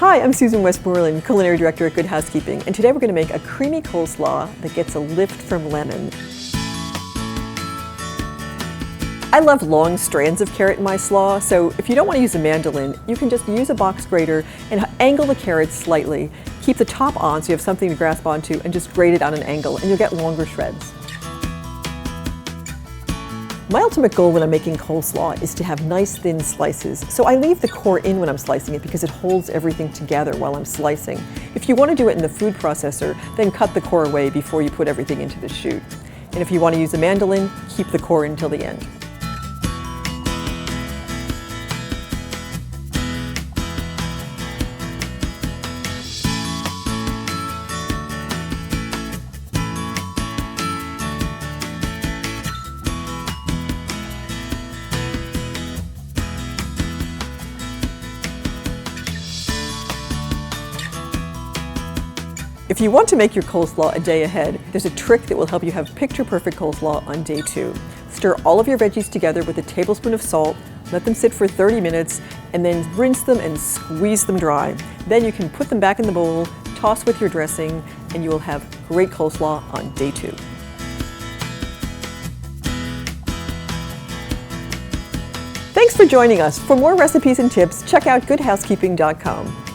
Hi, I'm Susan Westmoreland, Culinary Director at Good Housekeeping, and today we're going to make a creamy coleslaw that gets a lift from lemon. I love long strands of carrot in my slaw, so if you don't want to use a mandolin, you can just use a box grater and angle the carrots slightly. Keep the top on so you have something to grasp onto and just grate it on an angle and you'll get longer shreds. My ultimate goal when I'm making coleslaw is to have nice thin slices, so I leave the core in when I'm slicing it because it holds everything together while I'm slicing. If you want to do it in the food processor, then cut the core away before you put everything into the chute. And if you want to use a mandolin, keep the core until the end. If you want to make your coleslaw a day ahead, there's a trick that will help you have picture-perfect coleslaw on day 2. Stir all of your veggies together with a tablespoon of salt, let them sit for 30 minutes, and then rinse them and squeeze them dry. Then you can put them back in the bowl, toss with your dressing, and you will have great coleslaw on day 2. Thanks for joining us. For more recipes and tips, check out goodhousekeeping.com.